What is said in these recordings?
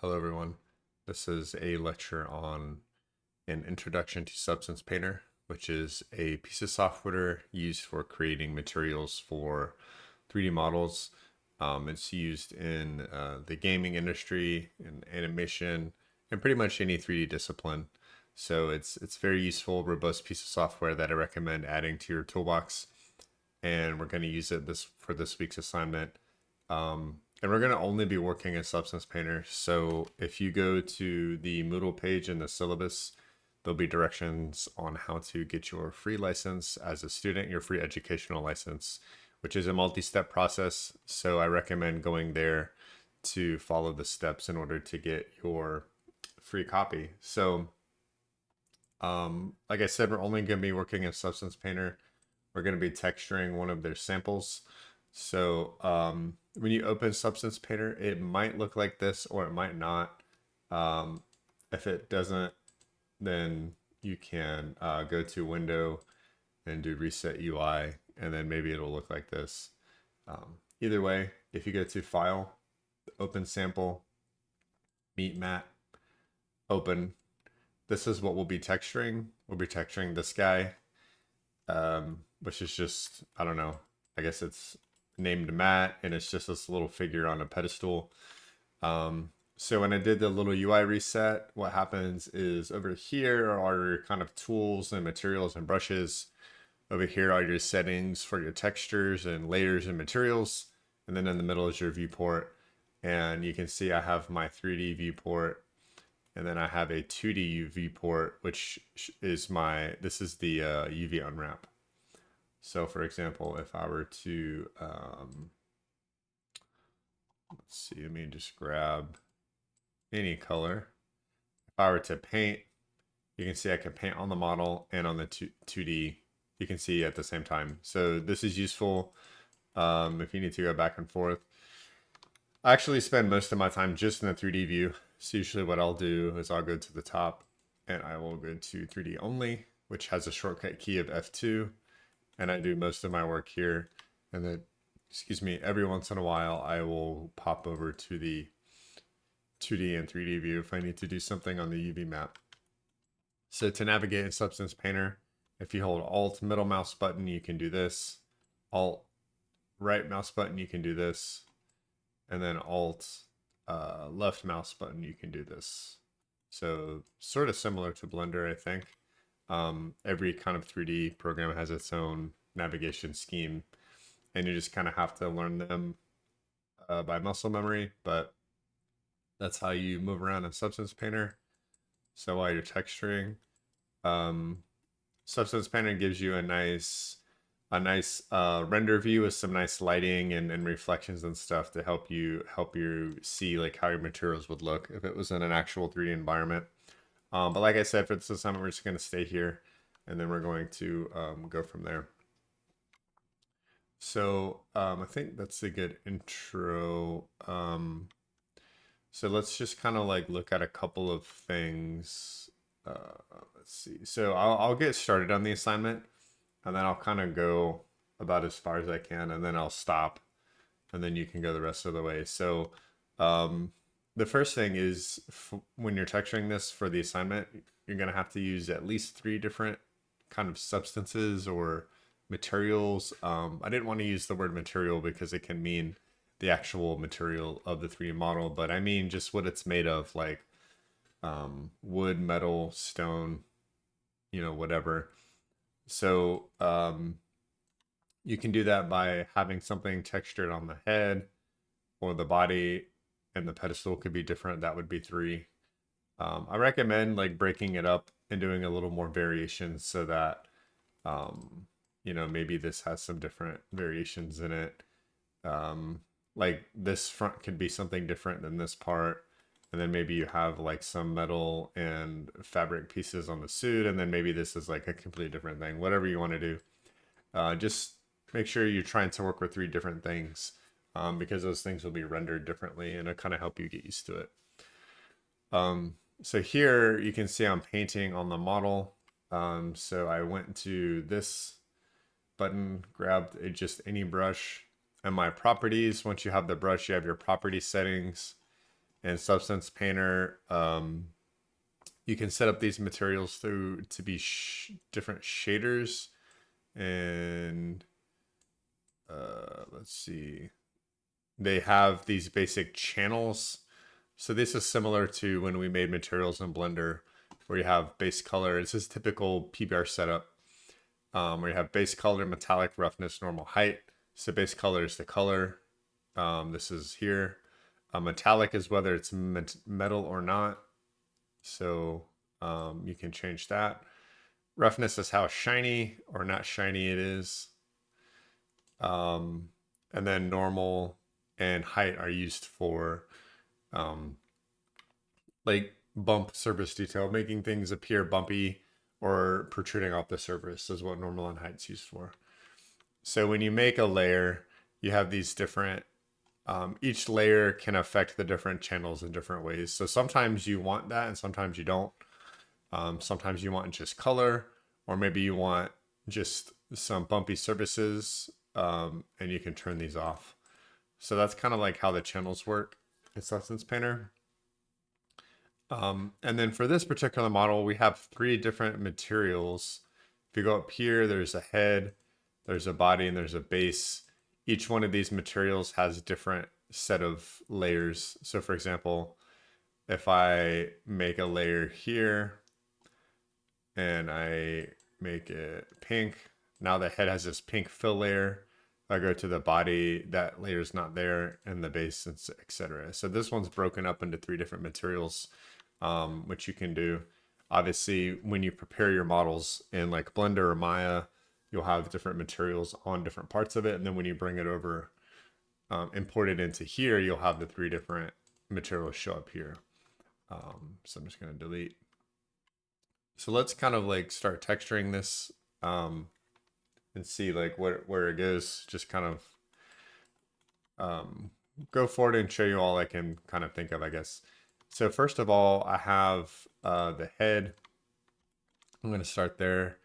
Hello, everyone. This is a lecture on an introduction to Substance Painter, which is a piece of software used for creating materials for 3D models. It's used in the gaming industry, in animation, and pretty much any 3D discipline. So it's very useful, robust piece of software that I recommend adding to your toolbox. And we're going to use it for this week's assignment. And we're going to only be working in Substance Painter. So if you go to the Moodle page in the syllabus, there'll be directions on how to get your free license as a student, your free educational license, which is a multi-step process. So I recommend going there to follow the steps in order to get your free copy. So, like I said, we're only going to be working in Substance Painter. We're going to be texturing one of their samples. So when you open Substance Painter, it might look like this or it might not. If it doesn't, then you can go to Window and do Reset UI, and then maybe it'll look like this. Either way, if you go to File, Open Sample, Meet Matte, Open, this is what we'll be texturing. We'll be texturing this guy, which is just, I don't know, I guess it's named Matt, and it's just this little figure on a pedestal. So when I did the little UI reset, what happens is over here are your kind of tools and materials and brushes. Over here are your settings for your textures and layers and materials. And then in the middle is your viewport. And you can see I have my 3D viewport. And then I have a 2D viewport, which is this is the UV unwrap. So for example, if I were to, let's see, let me just grab any color. If I were to paint, you can see I can paint on the model and on the 2D. You can see at the same time. So this is useful if you need to go back and forth. I actually spend most of my time just in the 3D view. So usually what I'll do is I'll go to the top and I will go to 3D only, which has a shortcut key of F2. And I do most of my work here. And then, excuse me, every once in a while, I will pop over to the 2D and 3D view if I need to do something on the UV map. So to navigate in Substance Painter, if you hold Alt middle mouse button, you can do this. Alt right mouse button, you can do this. And then Alt left mouse button, you can do this. So sort of similar to Blender, I think. Every kind of 3D program has its own navigation scheme, and you just kind of have to learn them by muscle memory, but that's how you move around in Substance Painter. So while you're texturing, Substance Painter gives you a nice render view with some nice lighting and reflections and stuff to help you see like how your materials would look if it was in an actual 3D environment. But like I said, for this assignment, we're just going to stay here, and then we're going to go from there. So I think that's a good intro. So let's just kind of like look at a couple of things. Let's see. So I'll get started on the assignment, and then I'll kind of go about as far as I can, and then I'll stop, and then you can go the rest of the way. So the first thing is when you're texturing this for the assignment, you're going to have to use at least 3 different kind of substances or materials. I didn't want to use the word material because it can mean the actual material of the 3D model, but I mean just what it's made of, like wood, metal, stone, whatever. So you can do that by having something textured on the head or the body, and the pedestal could be different. That would be 3. I recommend like breaking it up and doing a little more variations so that, maybe this has some different variations in it. Like this front could be something different than this part. And then maybe you have like some metal and fabric pieces on the suit. And then maybe this is like a completely different thing, whatever you want to do. Just make sure you're trying to work with 3 different things. Because those things will be rendered differently, and it'll kind of help you get used to it. So here you can see I'm painting on the model. So I went to this button, grabbed just any brush, and my properties. Once you have the brush, you have your property settings, And Substance Painter, you can set up these materials through to be different shaders. And let's see, they have these basic channels. So this is similar to when we made materials in Blender, where you have base color. This is typical PBR setup, where you have base color, metallic, roughness, normal, height. So base color is the color. This is here. Metallic is whether it's metal or not. So you can change that. Roughness is how shiny or not shiny it is. And then normal and height are used for like bump surface detail, making things appear bumpy or protruding off the surface is what normal and height's used for. So when you make a layer, you have these different, each layer can affect the different channels in different ways. So sometimes you want that and sometimes you don't. Sometimes you want just color, or maybe you want just some bumpy surfaces, and you can turn these off. So that's kind of like how the channels work in Substance Painter. And then for this particular model, we have 3 different materials. If you go up here, there's a head, there's a body, and there's a base. Each one of these materials has a different set of layers. So for example, if I make a layer here and I make it pink, now the head has this pink fill layer. If I go to the body, that layer is not there, and the base, etc. So this one's broken up into 3 different materials, which you can do. Obviously, when you prepare your models in like Blender or Maya, you'll have different materials on different parts of it. And then when you bring it over, import it into here, you'll have the 3 different materials show up here. So I'm just going to delete. So let's kind of like start texturing this and see like where it goes. Just kind of go forward and show you all I can kind of think of, I guess. So first of all, I have the head. I'm going to start there.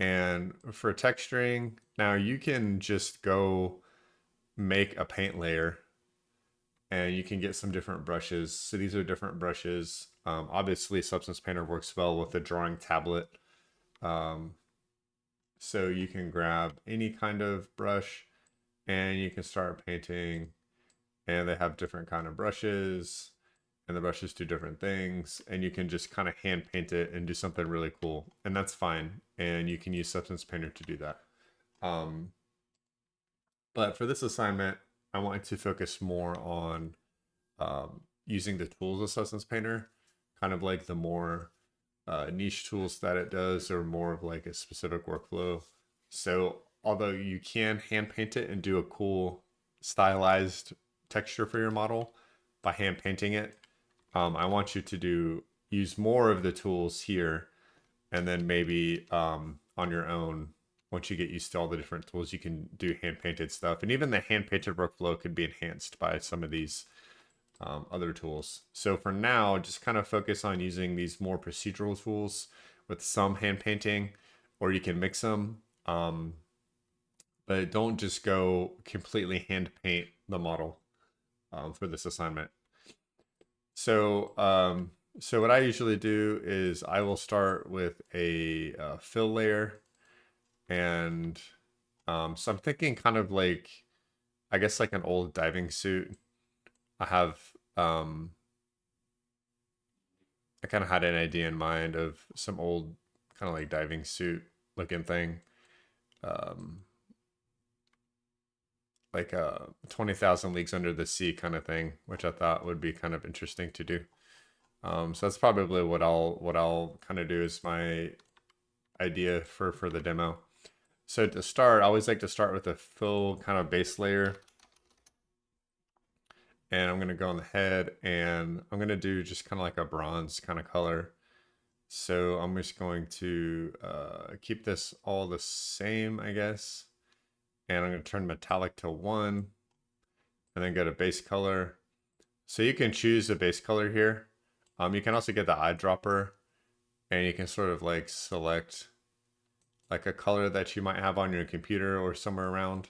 And for texturing, now you can just go make a paint layer and you can get some different brushes. So these are different brushes. Obviously, Substance Painter works well with the drawing tablet. So you can grab any kind of brush and you can start painting. And they have different kind of brushes, and the brushes do different things, and you can just kind of hand paint it and do something really cool, and that's fine. And you can use Substance Painter to do that. But for this assignment, I wanted to focus more on using the tools of Substance Painter, kind of like the more niche tools that it does, or more of like a specific workflow. So although you can hand paint it and do a cool stylized texture for your model by hand painting it, I want you to use more of the tools here, and then maybe on your own, once you get used to all the different tools, you can do hand painted stuff. And even the hand painted workflow could be enhanced by some of these other tools. So for now, just kind of focus on using these more procedural tools with some hand painting, or you can mix them. But don't just go completely hand paint the model for this assignment. So, so what I usually do is I will start with a fill layer, and so I'm thinking kind of like, I guess like an old diving suit. I have, I kind of had an idea in mind of some old kind of like diving suit looking thing. Like a 20,000 Leagues Under the Sea kind of thing, which I thought would be kind of interesting to do. So that's probably what I'll kind of do is my idea for the demo. So to start, I always like to start with a fill kind of base layer. And I'm going to go on the head, and I'm going to do just kind of like a bronze kind of color. So I'm just going to keep this all the same, I guess. And I'm going to turn metallic to 1, and then go to base color. So you can choose a base color here. You can also get the eyedropper, and you can sort of like select like a color that you might have on your computer or somewhere around,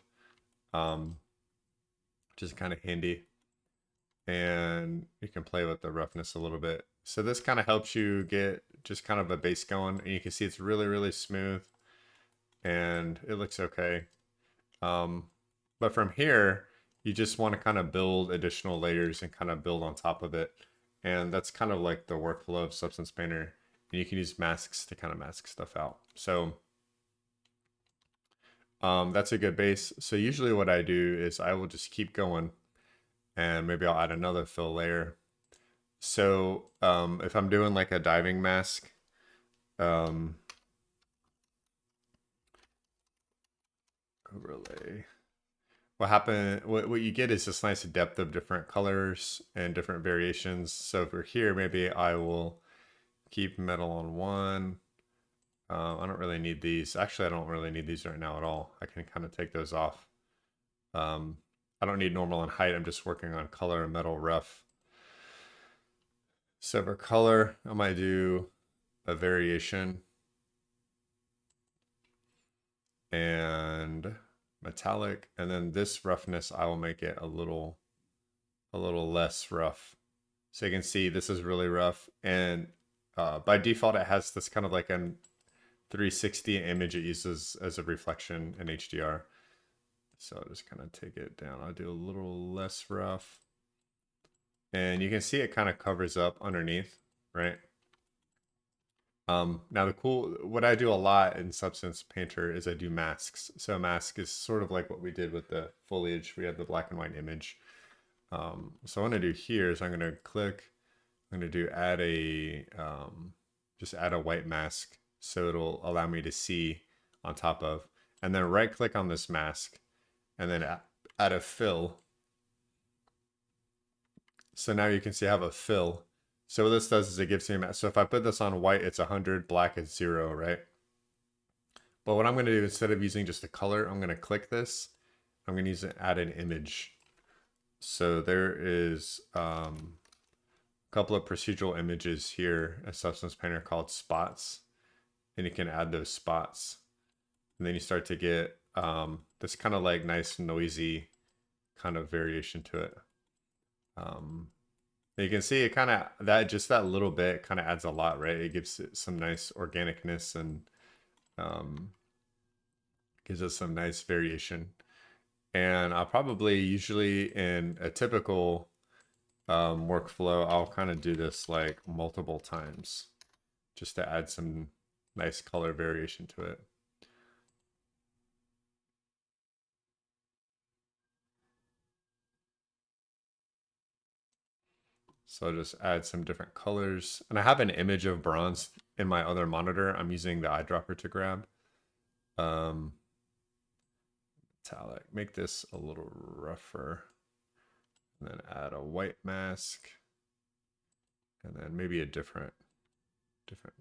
which is kind of handy. and you can play with the roughness a little bit. So this kind of helps you get just kind of a base going, and you can see it's really, really smooth and it looks okay. But from here, you just want to kind of build additional layers and kind of build on top of it. And that's kind of like the workflow of Substance Painter. And you can use masks to kind of mask stuff out. So that's a good base. So usually what I do is I will just keep going and maybe I'll add another fill layer. So if I'm doing like a diving mask, overlay, what you get is this nice depth of different colors and different variations. So for here, maybe I will keep metal on one. I don't really need these. Actually, I don't really need these right now at all. I can kind of take those off. I don't need normal and height. I'm just working on color and metal rough. So for color, I might do a variation and metallic, and then this roughness I will make it a little less rough. So you can see this is really rough, and by default it has this kind of like a 360 image it uses as a reflection in HDR. So I'll just kind of take it down. I'll do a little less rough, and you can see it kind of covers up underneath, right? Now what I do a lot in Substance Painter is I do masks. So a mask is sort of like what we did with the foliage. We had the black and white image. So what I'm gonna do here is I'm gonna click, I'm gonna do add a, just add a white mask. So it'll allow me to see on top of, and then right click on this mask and then add a fill. So now you can see I have a fill. So what this does is it gives me a mask. So if I put this on white, it's 100, black is 0, right? But what I'm going to do, instead of using just a color, I'm going to click this. I'm going to use add an image. So there is a couple of procedural images here, a Substance Painter called spots. And you can add those spots. And then you start to get this kind of like nice noisy kind of variation to it. You can see it kind of, that little bit kind of adds a lot, right? It gives it some nice organicness and gives us some nice variation. And I'll probably usually in a typical workflow, I'll kind of do this like multiple times just to add some nice color variation to it. So I'll just add some different colors. And I have an image of bronze in my other monitor. I'm using the eyedropper to grab. Metallic. Make this a little rougher. And then add a white mask. And then maybe a different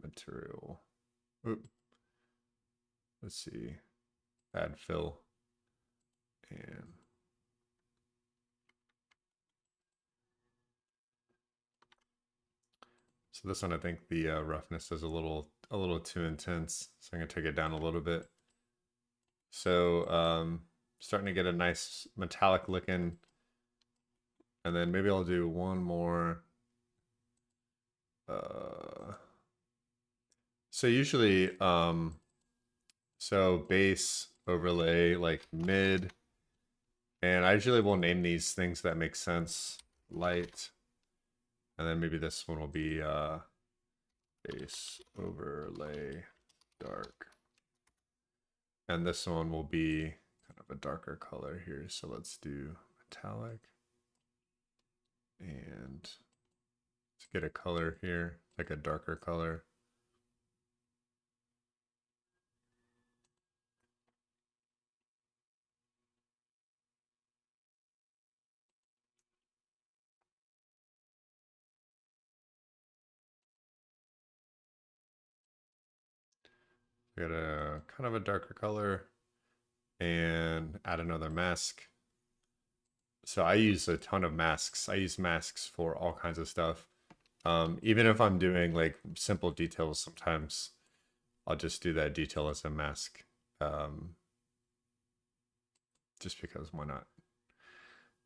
material. Oop. Let's see. Add fill. And so this one, I think the roughness is a little too intense. So I'm gonna take it down a little bit. So starting to get a nice metallic looking. And then maybe I'll do one more. So usually, so base, overlay, like mid, and I usually will name these things that make sense. Light, and then maybe this one will be base, overlay, dark. And this one will be kind of a darker color here. So let's do metallic. And let's get a color here, like a darker color. Get a kind of a darker color and add another mask. So I use a ton of masks. I use masks for all kinds of stuff. Even if I'm doing like simple details, sometimes I'll just do that detail as a mask. Just because why not?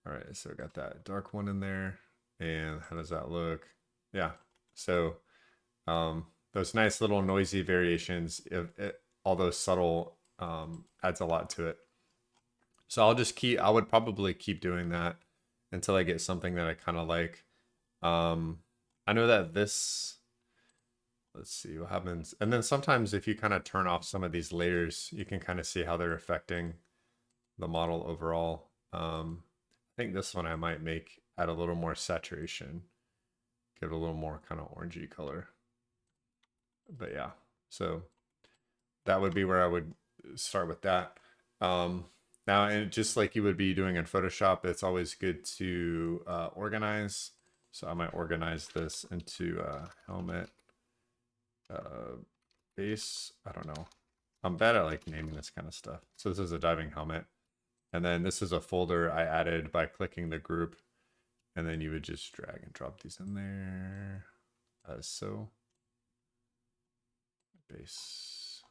All right, so I got that dark one in there. And how does that look? Yeah. So those nice little noisy variations, although subtle, adds a lot to it. So I would probably keep doing that until I get something that I kind of like. I know that let's see what happens. And then sometimes if you kind of turn off some of these layers, you can kind of see how they're affecting the model overall. I think this one I might add a little more saturation, give it a little more kind of orangey color. But yeah, so that would be where I would start with that. Now, and just like you would be doing in Photoshop, it's always good to organize. So I might organize this into helmet base. I don't know. I'm bad at like naming this kind of stuff. So this is a diving helmet. And then this is a folder I added by clicking the group. And then you would just drag and drop these in there as so. Base.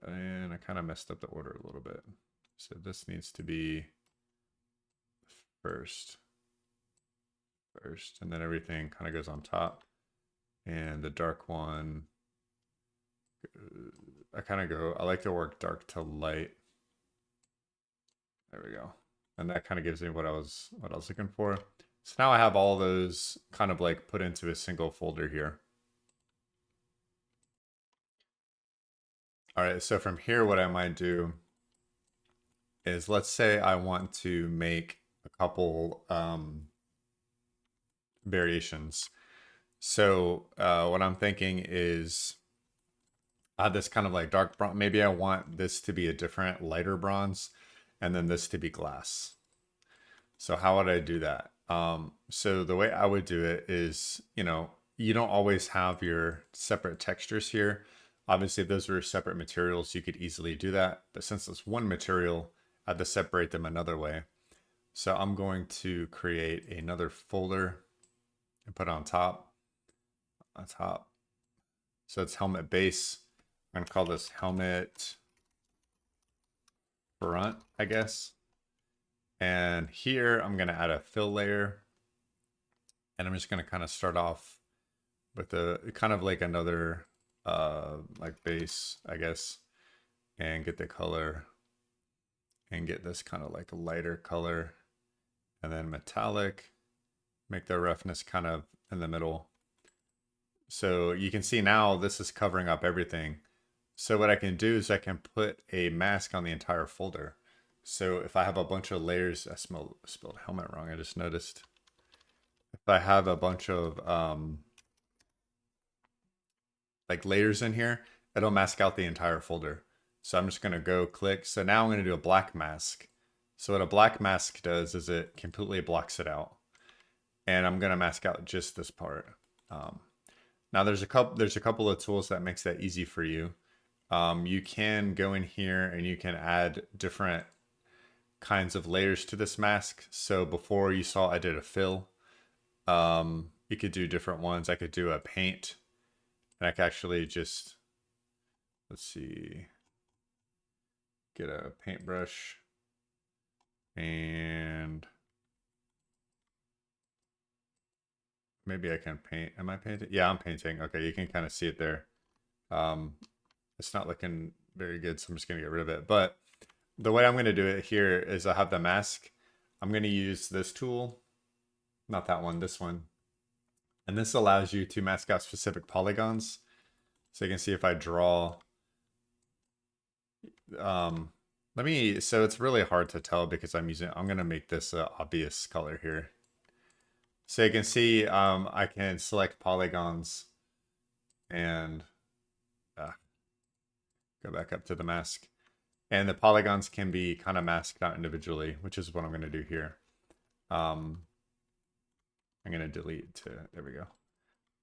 And I kind of messed up the order a little bit. So this needs to be first, and then everything kind of goes on top. And the dark one, I like to work dark to light. There we go. And that kind of gives me what I was looking for. So now I have all those kind of like put into a single folder here. All right, so from here, what I might do is, let's say I want to make a couple variations. So what I'm thinking is I have this kind of like dark bronze. Maybe I want this to be a different lighter bronze and then this to be glass. So how would I do that? So the way I would do it is, you don't always have your separate textures here. Obviously, if those were separate materials, you could easily do that. But since it's one material, I have to separate them another way. So I'm going to create another folder and put it on top. So it's helmet base. I'm going to call this helmet front, I guess. And here I'm going to add a fill layer. And I'm just going to kind of start off with a kind of like another like base, I guess, and get the color and get this kind of like a lighter color, and then metallic, make the roughness kind of in the middle. So you can see now this is covering up everything. So what I can do is I can put a mask on the entire folder. So if I have a bunch of layers, I spelled helmet wrong, I just noticed. If I have a bunch of like layers in here, it'll mask out the entire folder. So I'm just going to go click. So now I'm going to do a black mask. So what a black mask does is it completely blocks it out. And I'm going to mask out just this part. Now there's a couple of tools that makes that easy for you. You can go in here and you can add different kinds of layers to this mask. So before you saw I did a fill. You could do different ones. I could do a paint. And I can actually just, let's see, get a paintbrush and maybe I can paint. Am I painting? Yeah, I'm painting. Okay, you can kind of see it there. It's not looking very good, so I'm just going to get rid of it. But the way I'm going to do it here is I have the mask. I'm going to use this tool, not that one, this one. And this allows you to mask out specific polygons. So you can see if I draw, so it's really hard to tell because I'm going to make this an obvious color here. So you can see I can select polygons and go back up to the mask. And the polygons can be kind of masked out individually, which is what I'm going to do here. I'm going to delete there we go.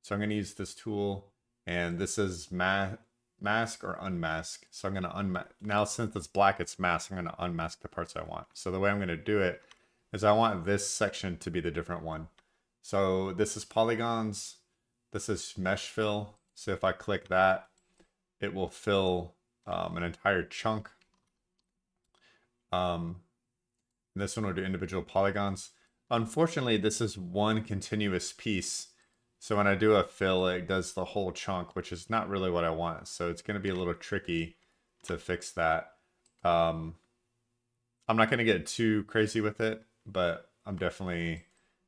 So I'm going to use this tool, and this is mask or unmask. So I'm going to unmask. Now since it's black, it's masked, I'm going to unmask the parts I want. So the way I'm going to do it is I want this section to be the different one. So this is polygons. This is mesh fill. So if I click that, it will fill an entire chunk. This one will do individual polygons. unfortunately, this is one continuous piece. So when I do a fill, it does the whole chunk, which is not really what I want. So it's going to be a little tricky to fix that. I'm not going to get too crazy with it, but I'm definitely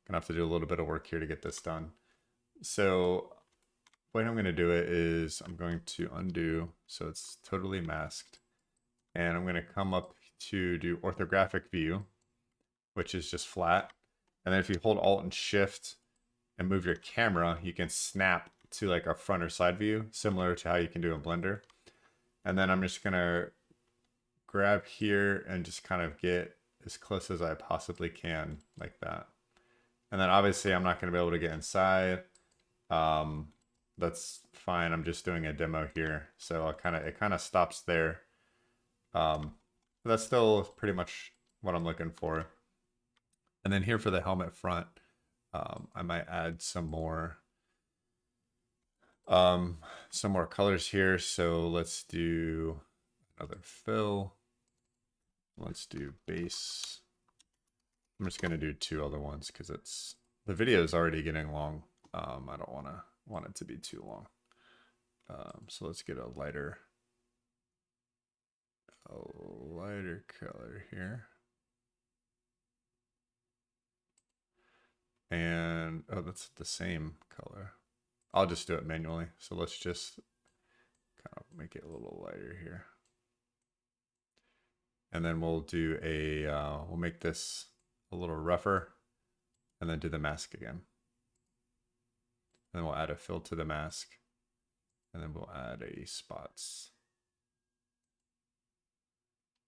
going to have to do a little bit of work here to get this done. So the way I'm going to do it is I'm going to undo so it's totally masked. And I'm going to come up to do orthographic view, which is just flat. And then if you hold Alt and Shift and move your camera, you can snap to like a front or side view, similar to how you can do in Blender. And then I'm just going to grab here and just kind of get as close as I possibly can, like that. And then obviously I'm not going to be able to get inside. That's fine. I'm just doing a demo here. So it kind of stops there. That's still pretty much what I'm looking for. And then here for the helmet front, I might add some more colors here. So let's do another fill. Let's do base. I'm just gonna do 2 other ones because the video is already getting long. I don't want it to be too long. So let's get a lighter color here. And oh, that's the same color. I'll just do it manually. So let's just kind of make it a little lighter here. And then we'll do we'll make this a little rougher and then do the mask again. And then we'll add a fill to the mask. And then we'll add a spots.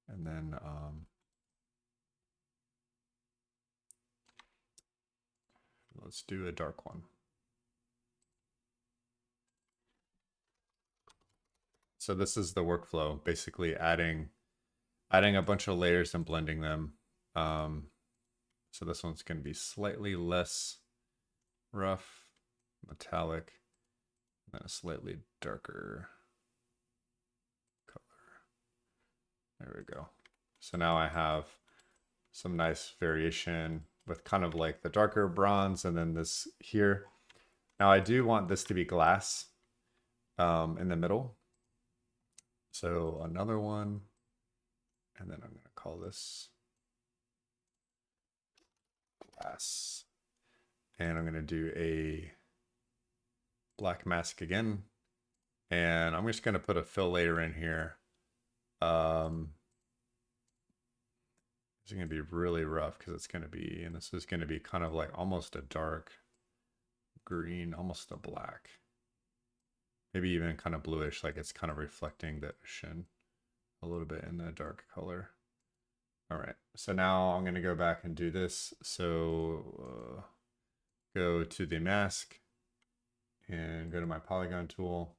And then let's do a dark one. So this is the workflow, basically adding a bunch of layers and blending them. So this one's going to be slightly less rough, metallic, and then a slightly darker color. There we go. So now I have some nice variation with kind of like the darker bronze and then this here. Now I do want this to be glass in the middle. So another one, and then I'm going to call this glass. And I'm going to do a black mask again. And I'm just going to put a fill layer in here. It's going to be really rough because it's going to be, and this is going to be kind of like almost a dark green, almost a black. Maybe even kind of bluish, like it's kind of reflecting the ocean a little bit in the dark color. All right, so now I'm going to go back and do this. So go to the mask and go to my polygon tool.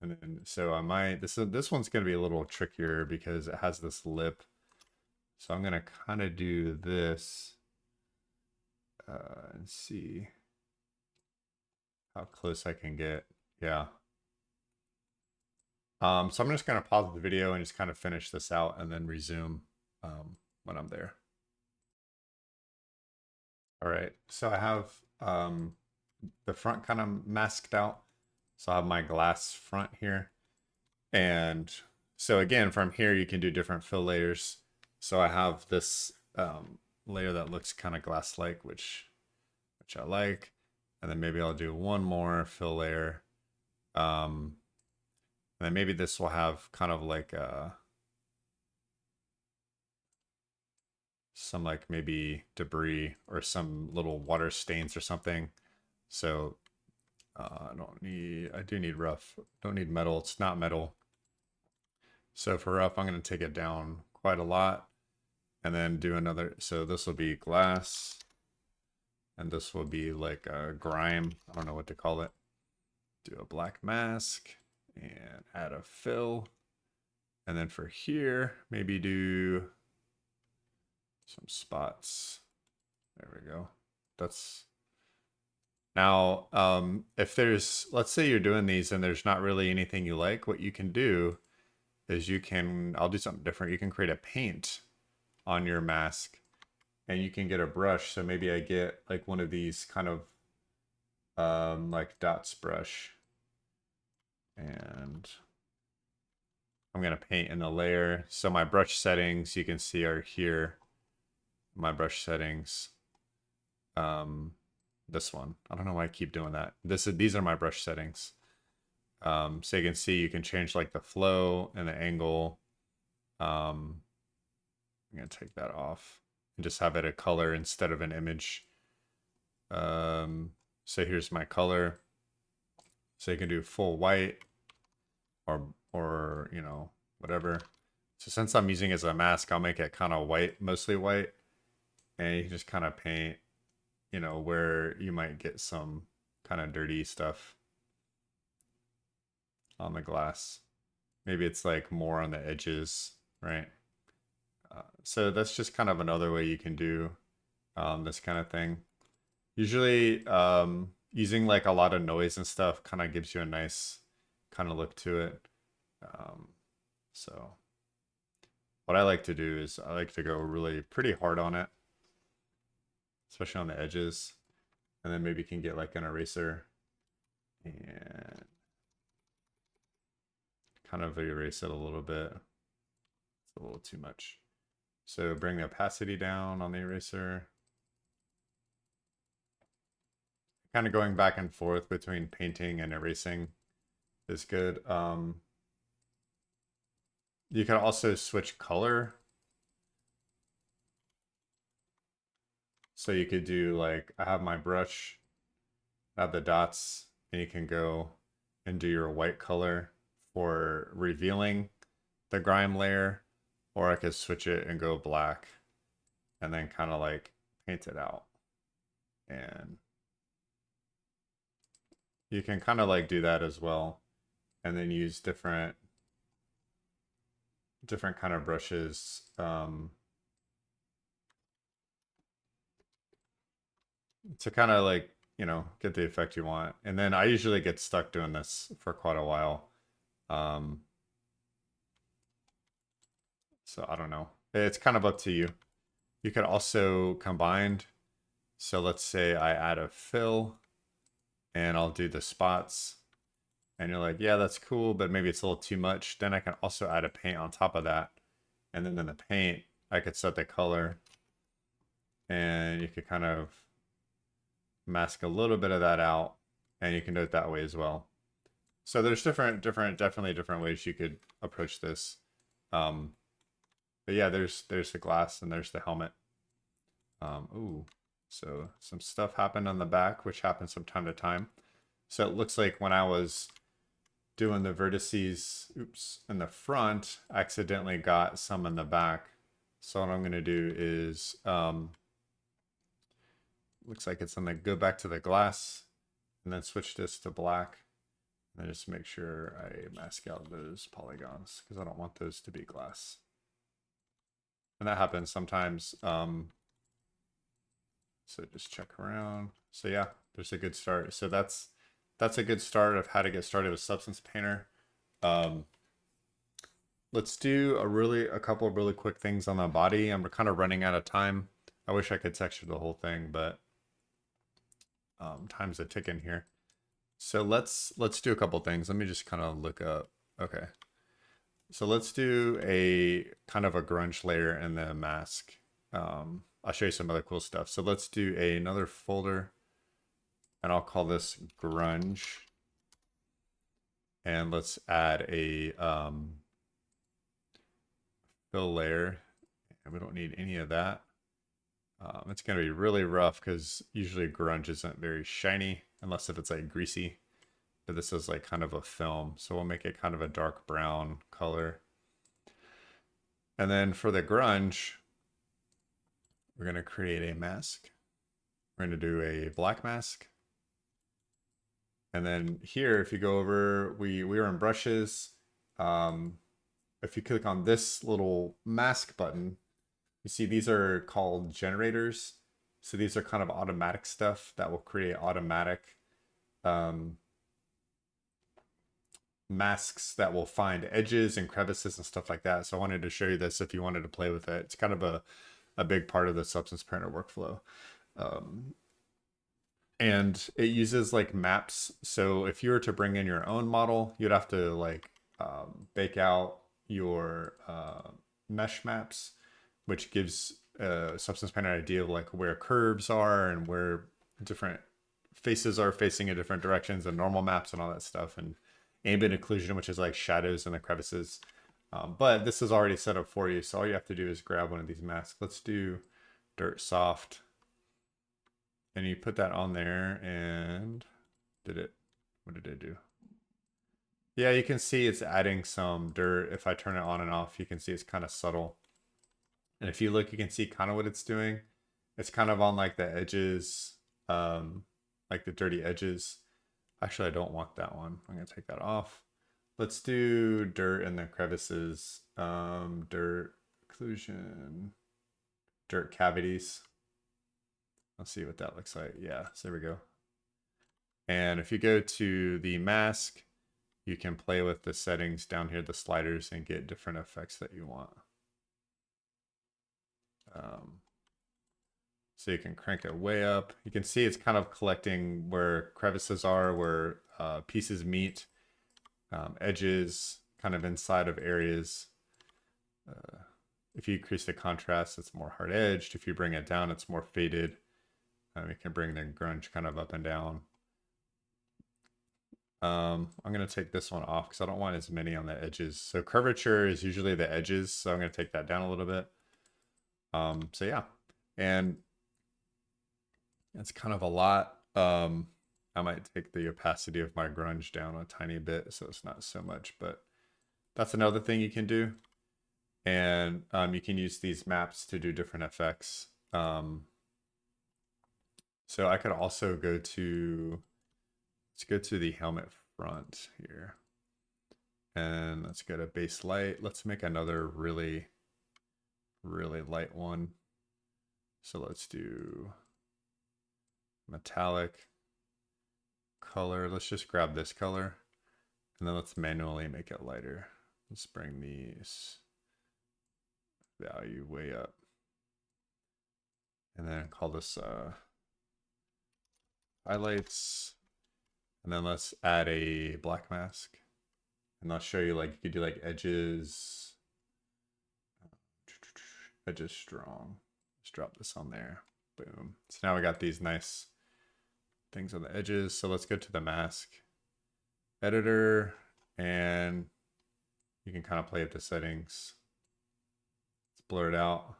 And then, so I might, this one's going to be a little trickier because it has this lip. So I'm going to kind of do this and see how close I can get. Yeah. So I'm just going to pause the video and just kind of finish this out and then resume when I'm there. All right, so I have the front kind of masked out. So I have my glass front here. And so again, from here, you can do different fill layers. So I have this layer that looks kind of glass-like, which I like. And then maybe I'll do one more fill layer. And then maybe this will have kind of like some like maybe debris or some little water stains or something. So I do need rough. Don't need metal. It's not metal. So for rough, I'm going to take it down quite a lot and then do another. So this will be glass and this will be like a grime. I don't know what to call it. Do a black mask and add a fill. And then for here, maybe do some spots. There we go. That's now, if there's, let's say you're doing these and there's not really anything you like, what you can do is I'll do something different. You can create a paint on your mask and you can get a brush. So maybe I get like one of these kind of like dots brush, and I'm gonna paint in a layer. So my brush settings you can see are here. My brush settings. This one. I don't know why I keep doing that. These are my brush settings. So you can see you can change like the flow and the angle. I'm gonna take that off and just have it a color instead of an image. So here's my color. So you can do full white or you know, whatever. So since I'm using it as a mask, I'll make it kind of white, mostly white. And you can just kind of paint, you know, where you might get some kind of dirty stuff on the glass. Maybe it's like more on the edges, right? So that's just kind of another way you can do this kind of thing. Usually, using like a lot of noise and stuff kind of gives you a nice kind of look to it. So what I like to do is I like to go really pretty hard on it, especially on the edges. And then maybe you can get like an eraser and kind of erase it a little bit. It's a little too much. So bring the opacity down on the eraser. Kind of going back and forth between painting and erasing is good. You can also switch color. So you could do like, I have my brush, I have the dots, and you can go and do your white color for revealing the grime layer, or I could switch it and go black and then kind of like paint it out. And you can kind of like do that as well, and then use different kind of brushes to kind of like, you know, get the effect you want. And then I usually get stuck doing this for quite a while. Um, so I don't know. It's kind of up to you. You could also combine. So let's say I add a fill and I'll do the spots. And you're like, yeah, that's cool, but maybe it's a little too much. Then I can also add a paint on top of that. And then in the paint, I could set the color. And you could kind of mask a little bit of that out. And you can do it that way as well. So there's definitely different ways you could approach this. But yeah, there's the glass and there's the helmet. Ooh, so some stuff happened on the back, which happens from time to time. So it looks like when I was doing the vertices, oops, in the front, I accidentally got some in the back. So what I'm gonna do is, looks like it's gonna go back to the glass and then switch this to black. And just make sure I mask out those polygons because I don't want those to be glass. And that happens sometimes. So just check around. So yeah, there's a good start. So that's a good start of how to get started with Substance Painter. Let's do a couple of really quick things on the body. I'm kind of running out of time. I wish I could texture the whole thing, but time's a ticking here. So let's do a couple things. Let me just kind of look up. Okay. So let's do a kind of a grunge layer in the mask. I'll show you some other cool stuff. So let's do another folder, and I'll call this grunge. And let's add a fill layer, and we don't need any of that. It's going to be really rough because usually grunge isn't very shiny unless if it's like greasy. But this is like kind of a film, so we'll make it kind of a dark brown color. And then for the grunge, we're going to create a mask. We're going to do a black mask. And then here, if you go over, we were in brushes. If you click on this little mask button, you see these are called generators. So these are kind of automatic stuff that will create automatic masks that will find edges and crevices and stuff like that. So I wanted to show you this if you wanted to play with it. It's kind of a a big part of the Substance Painter workflow. Um, and it uses like maps. So if you were to bring in your own model, you'd have to like bake out your mesh maps, which gives Substance Painter an idea of like where curves are and where different faces are facing in different directions, and normal maps and all that stuff, and ambient occlusion, which is like shadows and the crevices. But this is already set up for you, so all you have to do is grab one of these masks. Let's do Dirt Soft, and you put that on there, and what did it do? Yeah, you can see it's adding some dirt. If I turn it on and off, you can see it's kind of subtle. And if you look, you can see kind of what it's doing. It's kind of on like the edges, like the dirty edges. Actually, I don't want that one. I'm gonna take that off. Let's do dirt in the crevices, dirt occlusion, dirt cavities. Let's see what that looks like. Yeah, so there we go. And if you go to the mask, you can play with the settings down here, the sliders, and get different effects that you want. So you can crank it way up. You can see it's kind of collecting where crevices are, where pieces meet, edges kind of inside of areas. If you increase the contrast, it's more hard edged. If you bring it down, it's more faded. You can bring the grunge kind of up and down. I'm going to take this one off because I don't want as many on the edges. So curvature is usually the edges, so I'm going to take that down a little bit. So yeah, and it's kind of a lot. I might take the opacity of my grunge down a tiny bit so it's not so much, but that's another thing you can do. And you can use these maps to do different effects. So I could also go to, let's go to the helmet front here. And let's go to base light. Let's make another really, really light one. So let's do metallic color. Let's just grab this color. And then let's manually make it lighter. Let's bring these value way up. And then call this highlights. And then let's add a black mask. And I'll show you like you could do like edges. Edges strong. Let's drop this on there. Boom. So now we got these nice things on the edges. So let's go to the mask editor, and you can kind of play with the settings. Let's blur it out.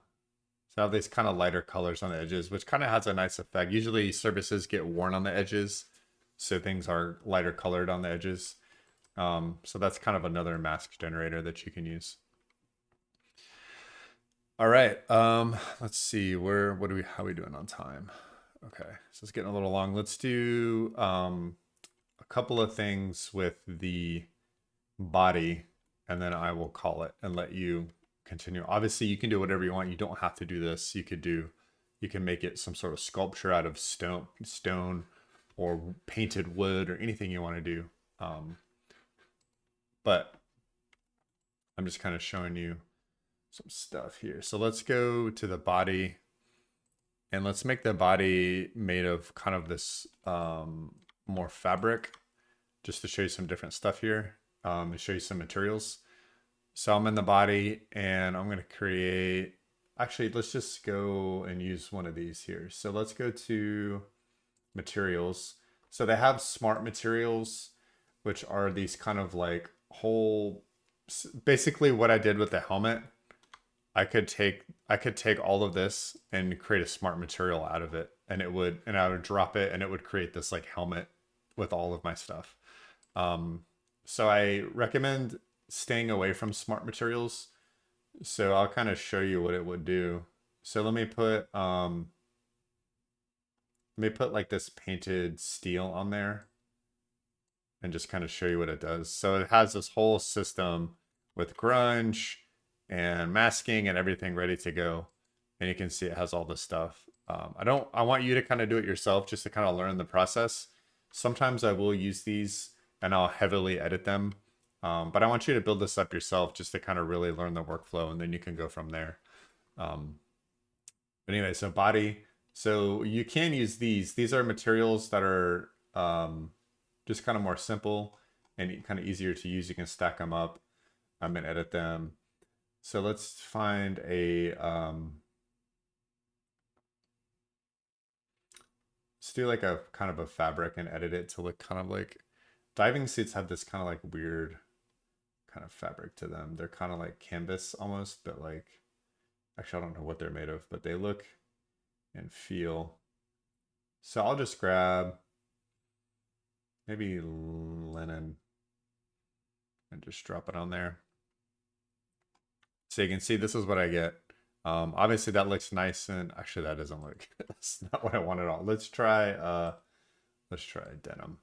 So I have these kind of lighter colors on the edges, which kind of has a nice effect. Usually surfaces get worn on the edges, so things are lighter colored on the edges. So that's kind of another mask generator that you can use. All right. Let's see how are we doing on time? Okay, so it's getting a little long. Let's do a couple of things with the body, and then I will call it and let you continue. Obviously, you can do whatever you want. You don't have to do this. You can make it some sort of sculpture out of stone or painted wood or anything you want to do. But I'm just kind of showing you some stuff here. So let's go to the body, and let's make the body made of kind of this more fabric, just to show you some different stuff here, to show you some materials. So I'm in the body, and I'm going to create, actually, let's just go and use one of these here. So let's go to materials. So they have smart materials, which are these kind of like basically what I did with the helmet. I could take all of this and create a smart material out of it, and I would drop it, and it would create this like helmet with all of my stuff. So I recommend staying away from smart materials. So I'll kind of show you what it would do. So let me put like this painted steel on there and just kind of show you what it does. So it has this whole system with grunge and masking and everything ready to go. And you can see it has all this stuff. I want you to kind of do it yourself just to kind of learn the process. Sometimes I will use these and I'll heavily edit them. But I want you to build this up yourself just to kind of really learn the workflow, and then you can go from there. But anyway, so body. So you can use these. These are materials that are just kind of more simple and kind of easier to use. You can stack them up and edit them. So let's find a let's do like a kind of a fabric and edit it to look kind of like diving suits have this kind of like weird kind of fabric to them. They're kind of like canvas almost, but like actually I don't know what they're made of, but they look and feel. So I'll just grab maybe linen and just drop it on there. So you can see this is what I get. Obviously that looks nice, and actually that doesn't look that's not what I want at all. Let's try denim.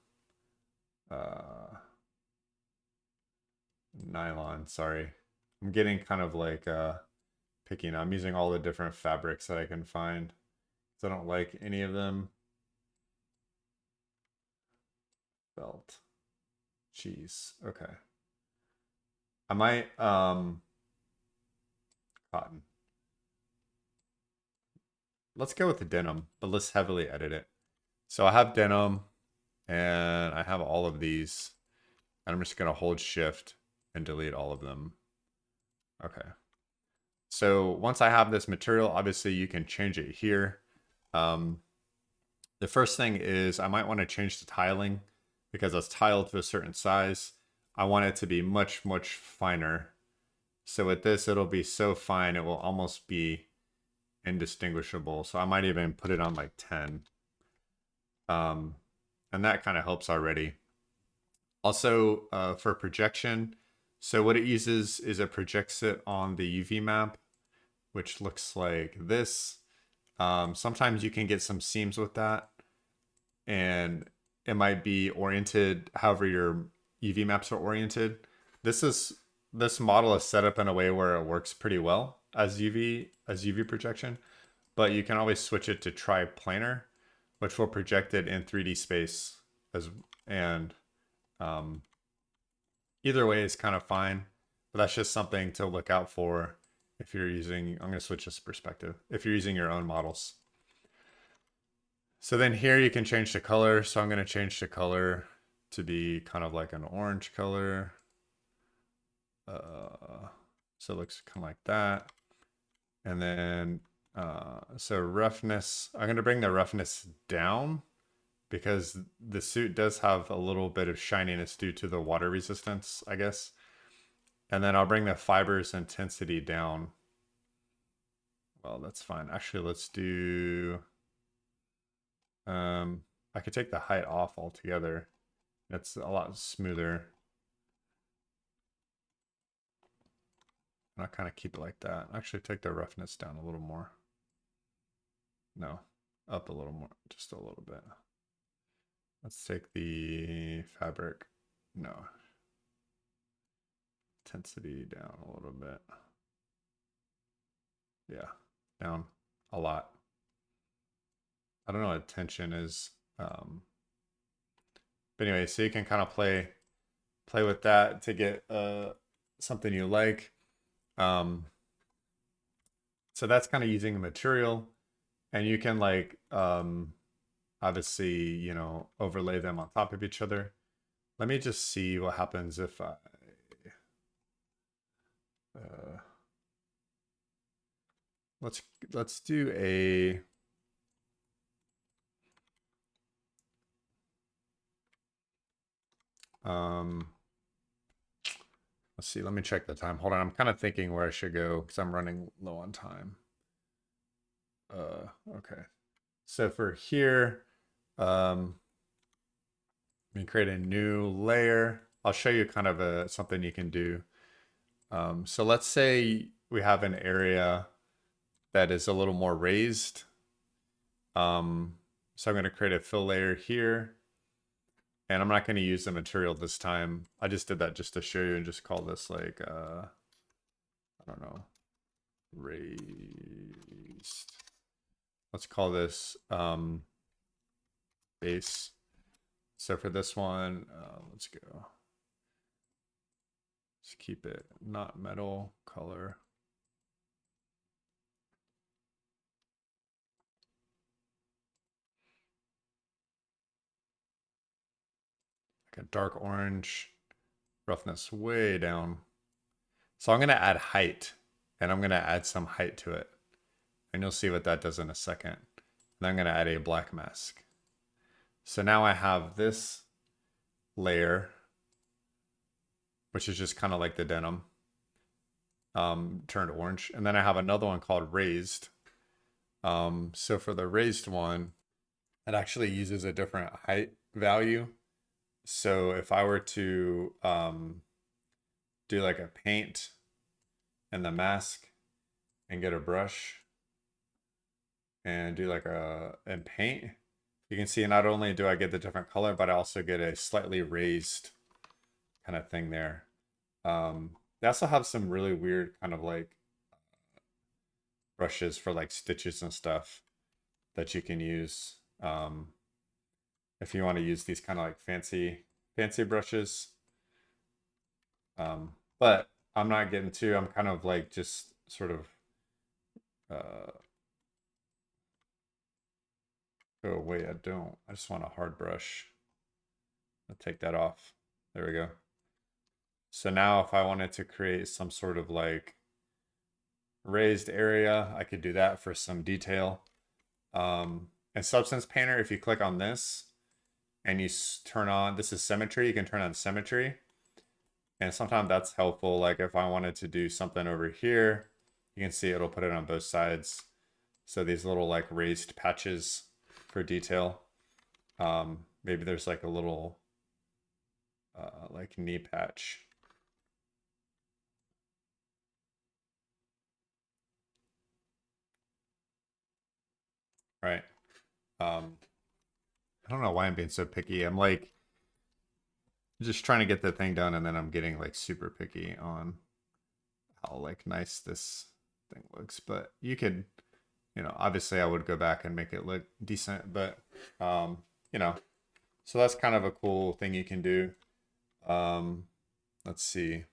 Nylon, sorry. I'm getting kind of like picky now. I'm using all the different fabrics that I can find. So I don't like any of them. Belt. Cheese. Okay. I might cotton. Let's go with the denim, but let's heavily edit it. So I have denim and I have all of these. And I'm just gonna hold shift and delete all of them. Okay. So once I have this material, obviously you can change it here. The first thing is I might want to change the tiling because it's tiled to a certain size. I want it to be much, much finer. So with this, it'll be so fine, it will almost be indistinguishable. So I might even put it on like 10. And that kind of helps already. Also, for projection, so what it uses is it projects it on the UV map, which looks like this. Sometimes you can get some seams with that, and it might be oriented however your UV maps are oriented. This model is set up in a way where it works pretty well as UV projection, but you can always switch it to triplanar, which will project it in 3D space as and either way is kind of fine, but that's just something to look out for if you're using, I'm going to switch this perspective, if you're using your own models. So then here you can change the color. So I'm going to change the color to be kind of like an orange color. So it looks kind of like that. And then, so roughness, I'm going to bring the roughness down because the suit does have a little bit of shininess due to the water resistance, I guess. And then I'll bring the fibers intensity down. Well, that's fine. Actually, let's do, I could take the height off altogether. It's a lot smoother. And I'll kind of keep it like that. Actually, take the roughness down a little more. No, up a little more, just a little bit. Let's take the fabric. No. Intensity down a little bit. Yeah, down a lot. I don't know what tension is. But anyway, so you can kind of play with that to get something you like. So that's kind of using the material, and you can like obviously, you know, overlay them on top of each other. Let me just see what happens if I let's do a let's see, let me check the time. Hold on, I'm kind of thinking where I should go because I'm running low on time. Okay. So for here, let me create a new layer. I'll show you kind of something you can do. So let's say we have an area that is a little more raised. So I'm going to create a fill layer here. And I'm not going to use the material this time. I just did that just to show you and just call this like, I don't know, raised. Let's call this base. So for this one, let's go. Just keep it not metal color. like a dark orange, roughness way down. So I'm going to add height, and I'm going to add some height to it. And you'll see what that does in a second. And I'm going to add a black mask. So now I have this layer, which is just kind of like the denim, turned orange. And then I have another one called raised. So for the raised one, it actually uses a different height value. So if I were to do like a paint and the mask and get a brush and do like and paint, you can see not only do I get the different color, but I also get a slightly raised kind of thing there. They also have some really weird kind of like brushes for like stitches and stuff that you can use if you want to use these kind of like fancy brushes. But I'm not getting to, I'm kind of like just sort of oh wait, I don't. I just want a hard brush. I'll take that off. There we go. So now if I wanted to create some sort of like raised area, I could do that for some detail. And Substance Painter, if you click on this and you turn on, this is symmetry, you can turn on symmetry. And sometimes that's helpful. Like if I wanted to do something over here, you can see it'll put it on both sides. So these little like raised patches for detail. Maybe there's like a little like knee patch. Right. I don't know why I'm being so picky. I'm like just trying to get the thing done, and then I'm getting like super picky on how like nice this thing looks. But you could, you know, obviously I would go back and make it look decent, but you know, so that's kind of a cool thing you can do. Let's see.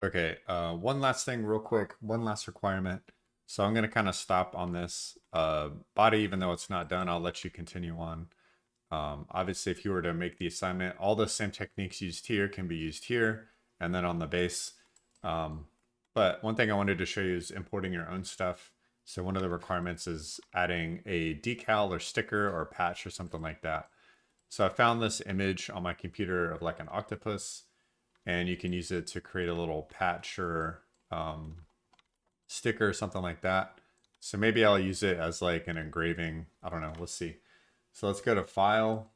Okay, one last thing real quick, one last requirement. So I'm gonna kind of stop on this body, even though it's not done, I'll let you continue on. Obviously, if you were to make the assignment, all the same techniques used here can be used here, and then on the base. But one thing I wanted to show you is importing your own stuff. So one of the requirements is adding a decal or sticker or patch or something like that. So I found this image on my computer of like an octopus, and you can use it to create a little patch or sticker or something like that. So maybe I'll use it as like an engraving. I don't know. Let's see. So let's go to File,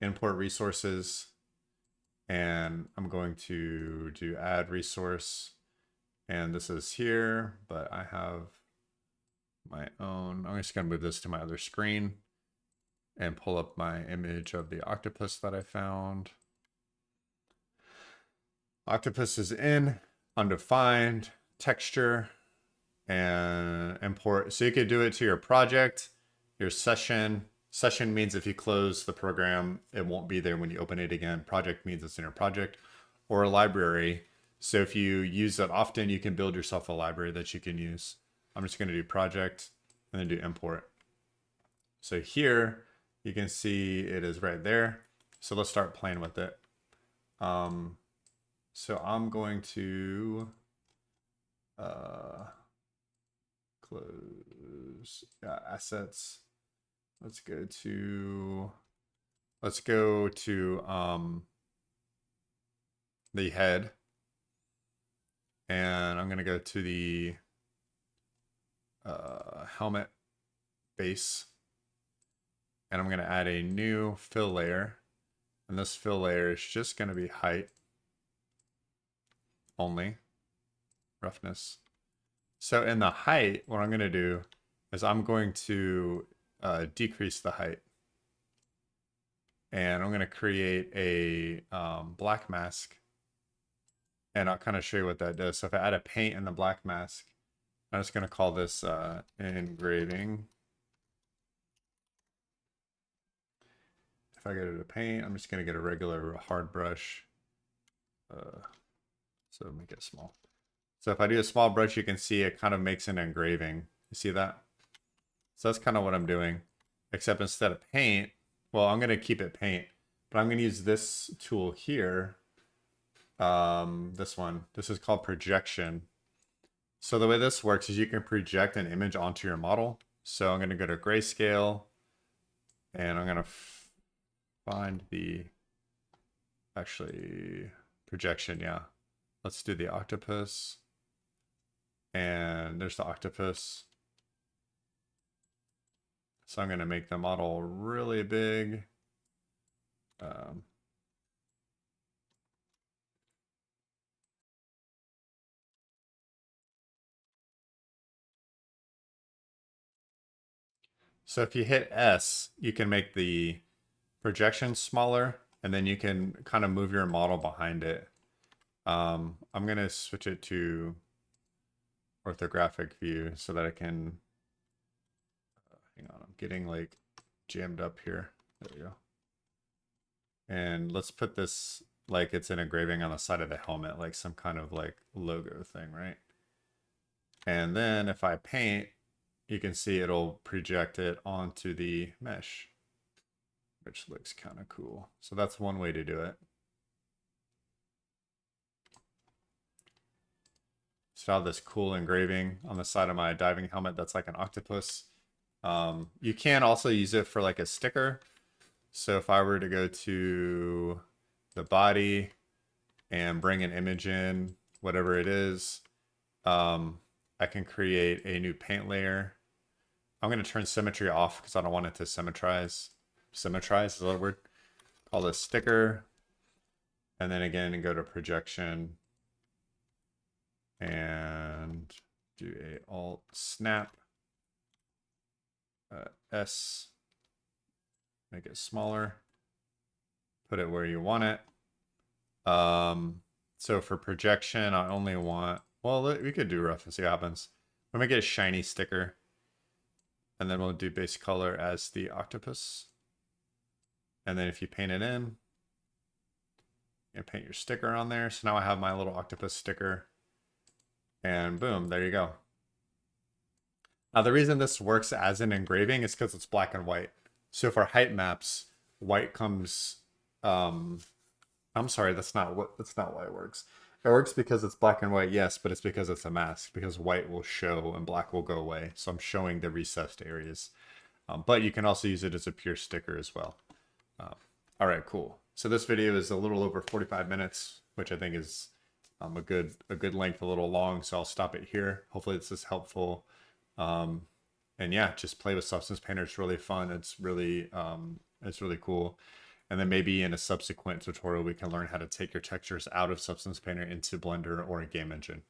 Import Resources, and I'm going to do Add Resource. And this is here, but I have my own. I'm just going to move this to my other screen and pull up my image of the octopus that I found. Octopus is in, undefined, texture, and import. So you could do it to your project, your session. Session means if you close the program, it won't be there when you open it again. Project means it's in your project, or a library. So if you use it often, you can build yourself a library that you can use. I'm just going to do project and then do import. So here you can see it is right there. So let's start playing with it. So I'm going to close assets. Let's go to the head, and I'm going to go to the helmet base, and I'm going to add a new fill layer, and this fill layer is just going to be height only, roughness. So in the height, what I'm going to do is I'm going to decrease the height, and I'm going to create a black mask, and I'll kind of show you what that does. So if I add a paint in the black mask, I'm just going to call this engraving. If I go to the paint, I'm just going to get a regular hard brush. So make it small. So if I do a small brush, you can see it kind of makes an engraving. You see that? So that's kind of what I'm doing. Except instead of paint, well, I'm going to keep it paint, but I'm going to use this tool here. This one, this is called projection. So the way this works is you can project an image onto your model. So I'm going to go to grayscale and I'm going to find the actually projection. Yeah. Let's do the octopus. And there's the octopus. So I'm going to make the model really big. So if you hit S, you can make the projection smaller, and then you can kind of move your model behind it. I'm going to switch it to orthographic view so that I can, hang on, I'm getting like jammed up here. There we go. And let's put this like it's an engraving on the side of the helmet, like some kind of like logo thing, right? And then if I paint, you can see it'll project it onto the mesh, which looks kind of cool. So that's one way to do it. So I have this cool engraving on the side of my diving helmet that's like an octopus. You can also use it for like a sticker. So if I were to go to the body and bring an image in, whatever it is, I can create a new paint layer. I'm going to turn symmetry off because I don't want it to symmetrize. Symmetrize is that a word? Call this sticker. And then again, go to projection and do a alt snap. S, make it smaller, put it where you want it. So for projection, I only want, well, we could do rough and see what happens. We'll make it a shiny sticker. And then we'll do base color as the octopus. And then if you paint it in, you paint your sticker on there. So now I have my little octopus sticker. And boom, there you go. Now the reason this works as an engraving is because it's black and white. So for height maps, white comes, I'm sorry, that's not why it works. It works because it's black and white, yes, but it's because it's a mask, because white will show and black will go away. So I'm showing the recessed areas. But you can also use it as a pure sticker as well. All right, cool. So this video is a little over 45 minutes, which I think is a good length, a little long. So I'll stop it here. Hopefully this is helpful. And yeah, just play with Substance Painter. It's really fun. It's really cool. And then maybe in a subsequent tutorial, we can learn how to take your textures out of Substance Painter into Blender or a game engine.